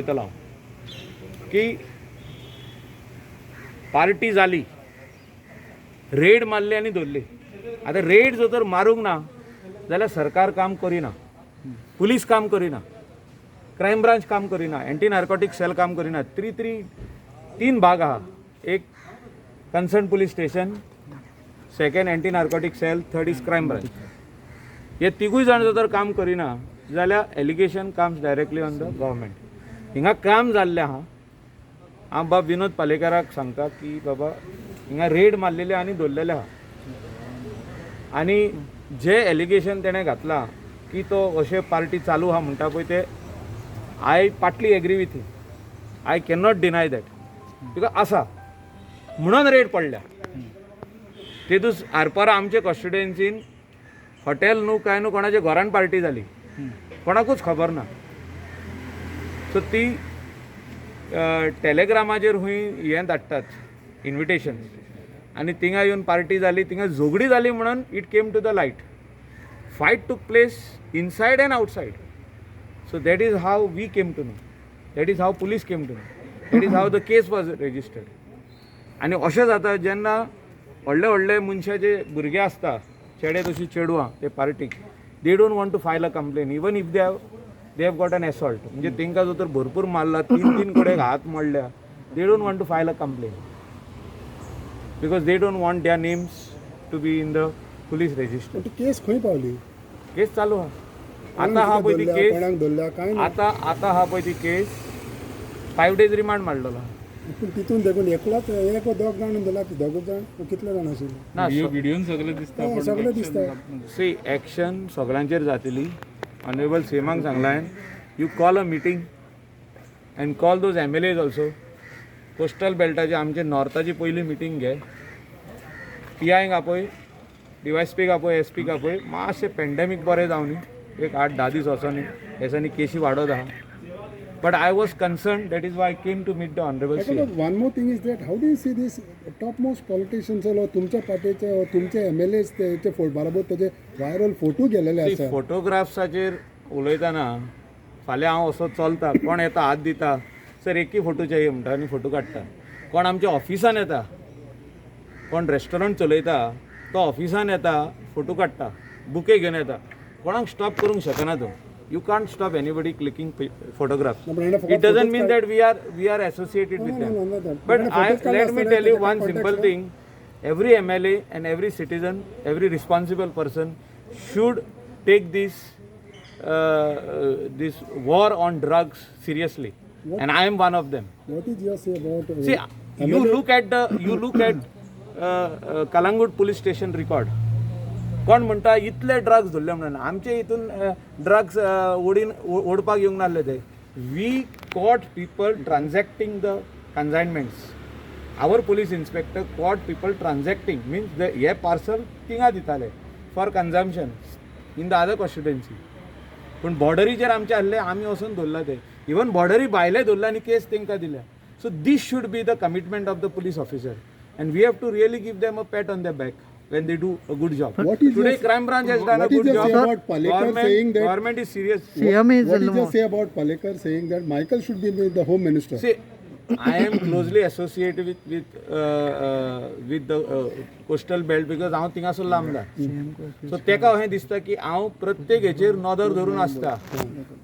येतलो की पार्टी जाली, रेड मारले आनी धरले. आता रेड जर तर मारूंक ना जाल्यार सरकार काम करिना, पुलीस काम करिना, क्रायम ब्रांच काम करिना, एंटी नार्कोटिक सेल काम करिना. तीन भाग आहा. एक concern police station, second anti narcotic cell, third is crime branch. हे तिगूय जाण जर तर काम करिना जाल्यार allegation comes directly on the government. हिंगा काम जाल्लें आहा. हांव बाब विनोद पालेकराक सांगता की बाबा हिंगा रेड मारलेले आनी दवरलेले आहा. आनी जे एलिगेशन तेणें घातलां की तो अशे पार्टी चालू आहा म्हणटा पळय ते I partly agree with him. I can not deny that because आसा म्हणून रेड पडल्या. तेदूस आरपारा आमचे कॉन्स्टिट्युएन्सीन हॉटेल न्हू काय न्हू कोणाच्या घरान पार्टी जाली, कोणाकूच खबर ना. सो ती टॅलिग्रामाचेर हूंय हें धाडटात इन्विटेशन आनी थिंगा येवन पार्टी जाली, थिंगा झगडी जाली म्हणून it came to the light. Fight took place inside and outside. So that is how we came to know, that is how police came to know, that is how the case was registered. आनी अशें जाता जेन्ना व्हडले व्हडले मनशाचे भुरगे आसता, चेडे तशी चेडवां ते पार्टीक, they don't want to file a complaint even if they have got an assault. म्हणजे तांकां जर तर भरपूर मारला, तीन कडेन हात मोडल्या, they don't want to file a complaint because they don't want their names to be in the police register. Case खंय पावली? केस चालू आहा. आतां हा पळय ती केस, आतां हा पळय ती केस 5 days रिमांड मारलेलो. पूण तितून देखून एकलाच एक दोग जाण दवरला, दोगूच जाण कितले जाण आशिल्ले? ना व्हिडिओन सगळे दिसता, सगळे दिसता. सी एक्शन सगळ्यांचेर जातली. ऑनरेबल सीएमाक सांगला हांवें, you call a meeting and call those MLAs also. Coastal बेल्टाची आमचे नॉर्थाची पयली मिटींग घे. PIंक आपय, DYSPक आपय, SPक आपय. मातशें पॅन्डेमीक बरें जावं न्ही, एक 8-10 दीस वचो न्ही, हेसांनी केसी वाडत आहा. But I was concerned, that is why I came to meet the Honorable CM. One more thing is that how do you see this topmost politicians or तुमच्या पार्टीचे or तुमचे MLAs ते बरोबर त्याचे व्हायरल फोटो गेलेले आसा. फोटोग्राफ्साचेर उलयतना फाल्यां हांव असो चलता, कोण येता हात दिता, सर एकूय फोटो चाहिए म्हणटा आनी फोटो काडटा. कोण आमच्या ऑफिसान येता, कोण रेस्टॉरंट चलयता तो ऑफिसान येता, फोटो काडटा, बुके घेवन येता. कोणाक स्टॉप करूंक शकना तो. You can't stop anybody clicking photographs. It doesn't mean that we are associated with them. But let me tell you one simple thing. Every MLA and every citizen, every responsible person should take this war on drugs seriously. And I am one of them. What is your say about? See, you look at Kalangut police station record. कोण म्हणटा इतले drugs धरले म्हणून. आमचे हितून drugs ओडपाक येवंक नासले ते. We caught people transacting the consignments. Our police inspector caught people transacting means हे पार्सल थिंगा दिताले for consumption in the other constituency. पूण बॉर्डरीचेर आमचे आहले, आमी वचून धरला ते. इवन बॉर्डरी भायले धरला आनी केस तांकां दिल्या. So this should be the commitment of the police officer and we have to really give them a pat on the back when they do a good job. Today crime branch has done a good job. Government is serious. What did you say about Palekar saying that Michael should be the home minister? See, I am closely associated with the coastal belt because हांव थिंगासर लांबला. So तेका अशें दिसता की हांव प्रत्येक हेचेर नदर धरून आसता.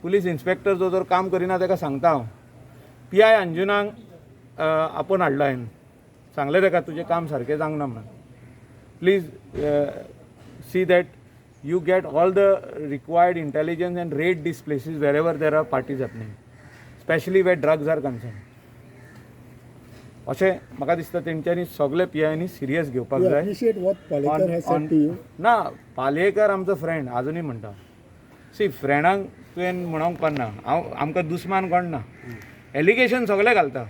पुलीस इन्स्पेक्टर जो जर काम करिना तेका सांगता हांव. PI अंजुनाक आपोवन हाडला हांवें. सांगलें तेका तुजें काम सारकें जावंक ना म्हणून. Please see that you get all the required intelligence and raid these places wherever there are parties happening, especially where drugs are concerned. अशें म्हाका दिसता तेंच्यांनी सगळे PIनी सिरियस घेवपाक जाय. Appreciate what Palekar has said to you. ना पालयेकर आमचो friend आजुनूय म्हणटा. सी फ्रेंडांक तुवें म्हणोंक पारना. आमकां दुस्मान कोण ना. एलिगेशन सगळे घालता.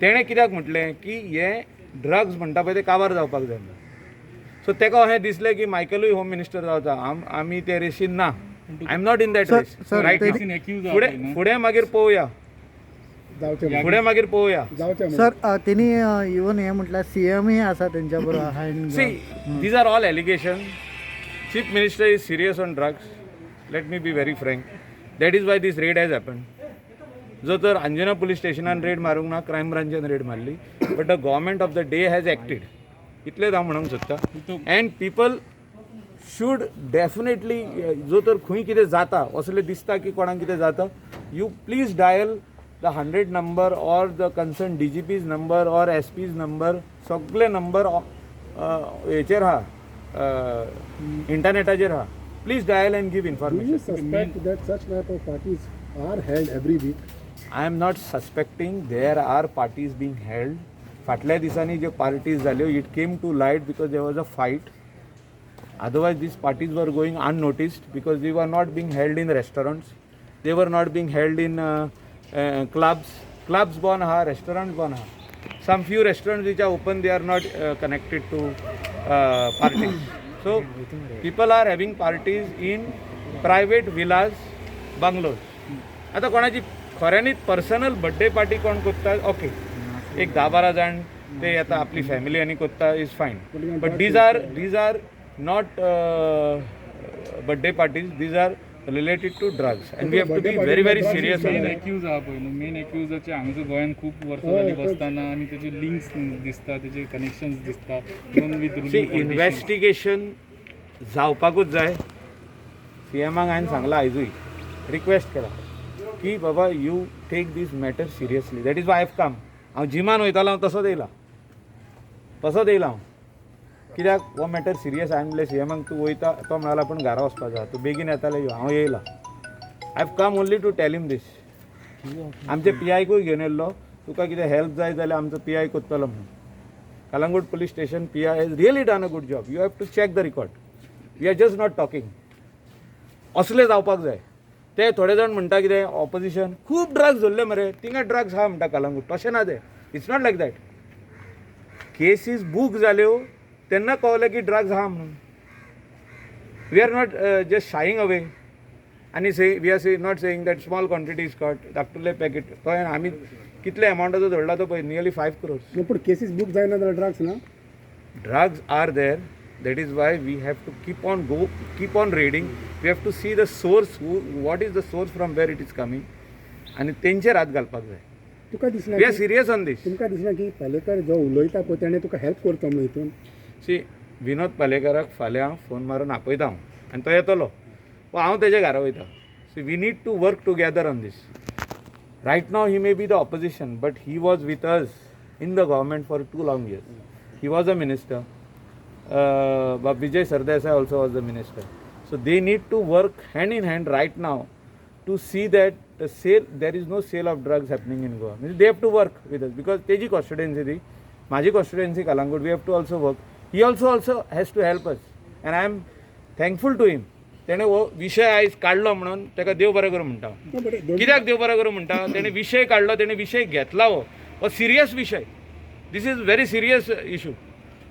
तेणें कित्याक म्हटलें की हे ड्रग्स म्हणटा पळय ते काबार जावपाक जाय. सो तेका अशें दिसलें की मायकलूय होम मिनिस्टर जावता. आमी ते रेशीन ना. I am not in that race. Right. फुडें मागीर पळोवया. सर त्यांनी इवन हे म्हटलं CM ही आसा त्यांच्या बरोबर. See these are all allegation. Chief minister is serious on drugs. Let me be very frank. That is why this raid has happened. जो तर अंजना पुलीस स्टेशनान रेड मारूंक ना क्रायम ब्रांचान रेड मारली but the government of the day has acted इतलेच हांव म्हणूंक सोदतां अँड पीपल शूड डेफिनेटली जो तर खंय कितें जाता असलें दिसता की कोणाक कितें जाता you please dial the 100 number or the concern DGP's number or SP's number सगळे नंबर हेचेर आहा इंटरनेटाचेर आहा please dial and give Do you information suspect that such type of parties are held every week? I am not suspecting there are parties being held. फाटल्या दिसांनी जे parties जाल्यो it came to light because there was a fight. Otherwise these parties were going unnoticed because they were not being held in restaurants. They were not being held in clubs. Clubs bon ha, restaurants bon ha. Some few restaurants which are open they are not connected to parties. So people are having parties in private villas, bungalows. आता कोणाची खऱ्यांनीच personal birthday party कोण कोत्ता okay एक 10-12 जाण ते येता आपली फॅमिली आनी कोत्ता is fine but these are not birthday parties these are related to drugs and we have to be very very serious on men that accused आहा पळय न्हू मेन एक्यूजाचे हांगासर गोंयान खूब वर्सां जालीं बसताना आनी तेचे लिंक्स दिसता तेचे कनेक्शन्स दिसता इवन विथ इन्व्हेस्टिगेशन जावपाकूच जाय CMाक हांवें सांगलां आयजूय रिक्वेस्ट केला की बाबा you take this matter seriously that is why have come हांव जिमान वयतालो हांव तसोच येयला हांव कित्याक हो मॅटर सिरियस हांवें म्हणलें CMाक तूं वयता तो म्हणाला पूण घरा वचपाचो आहा तूं बेगीन येताले यो हांव येयला I have come only to tell him this आमचे PIकूय घेवन येयल्लो तुका कितें हेल्प जाय जाल्यार आमचो PI कोत्तलो म्हणून Calangute police station PI has really done a good job you have to check the record we are just not talking असले जावपाक जाय ते थोडे जाण म्हणटा कितें ऑपोजिशन खूब ड्रग्स धरले मरे थिंगा ड्रग्स आहा म्हणटा कलंगूट तशें ना ते it's not like that cases book जाल्यो तेन्ना कळलें की ड्रग्स आहा म्हणून we are not just shying away आनी we are not saying that small quantity is cut धाकटुले पॅकेट पळय आमी कितले अमावंटाचो धरला तो पळय नियरली 5 crores पूण केसीस बूक जायना जाल्यार ड्रग्स ना drugs are there that is why we have to keep on reading we have to see the source what is the source from where it is coming आणि तेंचेर हात घालपाक जाय तुका दिसना वी आर सिरियस ऑन दीस तुमकां दिसना की पालेकर जो उलयता पळय तेणें तुका हेल्प करचो म्हणून हितून सी विनोद पालेकराक फाल्यां फोन मारून आपयता हांव आनी तो येतलो वा हांव तेज्या घरा वयता see we need to work together on this right now he may be the opposition but he was with us in the government for 2 long years ही वॉज अ मिनिस्टर Vijay Sardesai also was the minister. So they need to work hand in hand right now to see that there is no sale of drugs happening in Goa. They have to work with us because teji constituency, maji constituency Kalangut, we have to also work. He also has to help us and I am thankful to him. तेणे हो विशय आयज काडलो म्हणून ताका देव बरें करूं म्हणटा कित्याक देव बरें करूं म्हणटा तेणे विशय काडलो तेणे विशय घेतला हो सिरियस विशय this is very serious issue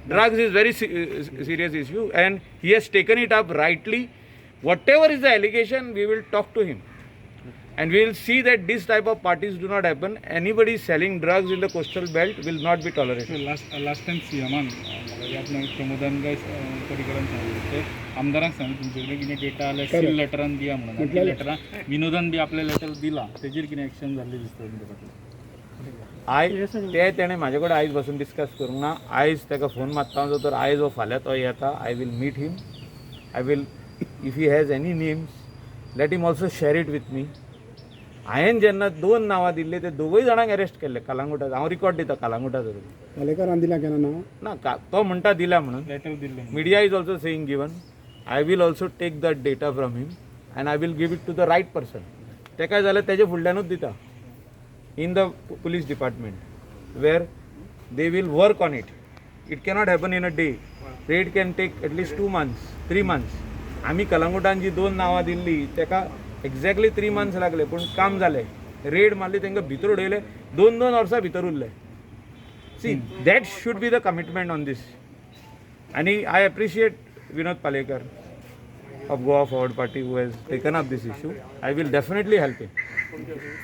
drugs is very serious issue and he has taken it up rightly whatever is the allegation we will talk to him and we will see that this type of parties do not happen anybody selling drugs in the coastal belt will not be tolerated last time CMान आपण प्रमोदान गाय परिकरान सांगितलं ते आमदारांक सांगितलं तुमचे कडेन कितें डेटा आल्या सील लेटरान दिया म्हणून त्या लेटरान विनोदान बी आपले लेटर दिला तेजेर कितें एक्शन जाल्ली दिसता तुमच्या फाटल्यान तेणे म्हाजे कडेन आयज बसून डिस्कस करूंक ना आयज ताका फोन मारता जो तर आयज हो फाल्यां तो येता I will meet him I will if he has any names let him also share it with me हांवें जेन्ना 2 नांवां दिल्ली ते दोगूय जाणांक अरेस्ट केल्ले कलांगुटात हांव रिकॉर्ड दिता कलांगुटाचो पालेकरान दिला केन्ना नांव ना तो म्हणटा दिला म्हणून लेटर दिल्लें media is also saying given I will also take that data from him and I will give it to the right person तेका जाल्यार तेजे फुडल्यानूच दिता in the police department where they will work on it. It cannot happen in a day. Raid can take at least 2 months, 3 months. आम्ही कलंगुटान जी 2 नांवां दिल्ली तेका exactly 3 months लागले पूण काम जालें रेड मारली तांकां भितर उडयले 2 वर्सां भितर उरले see that should be the commitment on this आनी I appreciate Vinod Palekar of Goa Forward Party who has taken up this issue. I will definitely help him.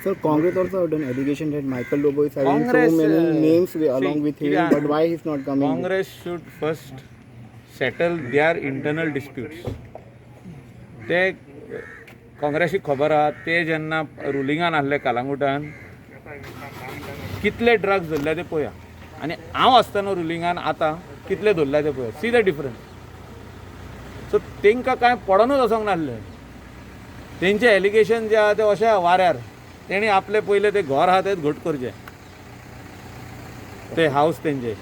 Sir, Congress also have done allegation that Michael Lobo is having Congress, so many names along see, with him, but why he's not coming? Congress should first settle their internal disputes. ते काँग्रेसीक खबर आहा ते जेन्ना रुलिंगान आहले कलंगुटान कितले drugs धरले ते पळया आनी हांव आसतना रुलिंगान आतां कितले धरले ते पळया. See the difference. सो तांकां कांय पडोनूच वचोंक नासलें. तेंचे एलिगेशन जे आहा ते अशें आहा वाऱ्यार तेणी आपले पयले ते घर आहा तेच घट करचे, ते हाऊस तेंचे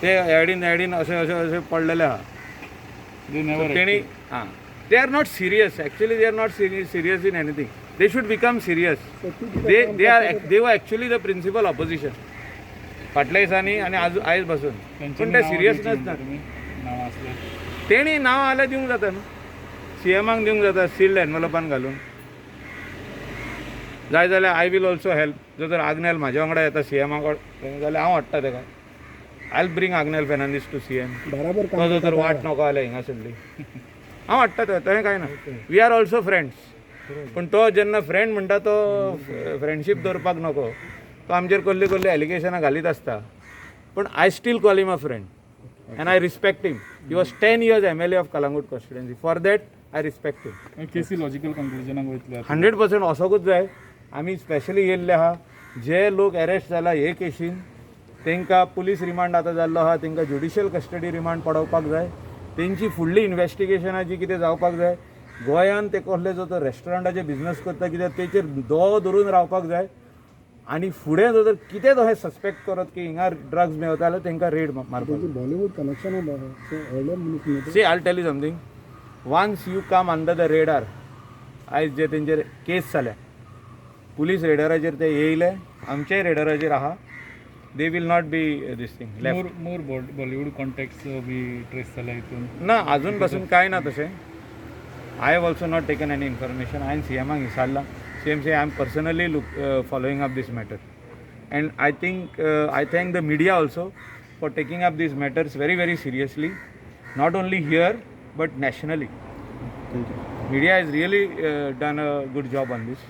ते एडीन अशें अशें अशें पडलेले आहा. तेणी हां they are not serious. Actually they are not serious in anything. They should become serious. They were actually the principal opposition फाटल्या दिसांनी आनी आयज पासून. पूण ते सिरियसनस ना. तेणी नांव आल्या दिवंक जाता न्हू. CMाक दिवंक जाता सील्ड एनवलपान घालून. जाय जाल्यार आय वील ऑल्सो हेल्प. जर आग्नेल म्हाज्या वांगडा येता CMा कडेन जाल्यार हांव हाडटा ताका. I will bring Agnel Fernandes to CM. बराबर तो जर वाट नको जाल्यार हिंगासरली हांव हाडटा थंय कांय ना. We are also friends. पूण तो जेन्ना फ्रेंड म्हणटा तो फ्रेंडशीप दवरपाक नको. तो आमचेर कसली एलिगेशनां घालीत आसता. पूण I still call him a friend and I respect him. He was 10 years MLA of Calangute constituency. For that I respect him. केसी लॉजिकल कन्क्लुजनाक वयतले 100% असोकूच जाय. आमी स्पेशली येयल्ले आहा जे लोक अरेस्ट जाला हे केसीन तांकां पुलीस रिमांड आतां जाल्लो आहा तांकां ज्युडिशियल कस्टडी रिमांड पडोवपाक जाय. तेंची फुडली इन्व्हेस्टिगेशनां जी कितें जावपाक जाय. गोंयान ते कसले जो तो रेस्टॉरंटाचे बिझनस करता कित्याक तेचेर दो धरून रावपाक जाय. आनी फुडें जर कितें तशें सस्पेक्ट करत की हिंगा ड्रग्स मेळता जाल्यार तांकां रेड मारपाक. बॉलिवूड कनेक्शन व्हडले see I tell you something. Once you come under the radar आयज जे तेंचेर केस जाल्या पुलीस रेडाराचेर ते येयले आमच्याय रेडाराचेर आहा. They will not be this thing left. More Bollywood contacts be trace जाल्या हितून. ना अजून पासून कांय ना तशें. I have also not taken any information. हांवें CMाक विचारला. CM say I am personally following up this matter and I thank the media also for taking up this matters very seriously. Not only here but nationally. Media has really done a good job on this.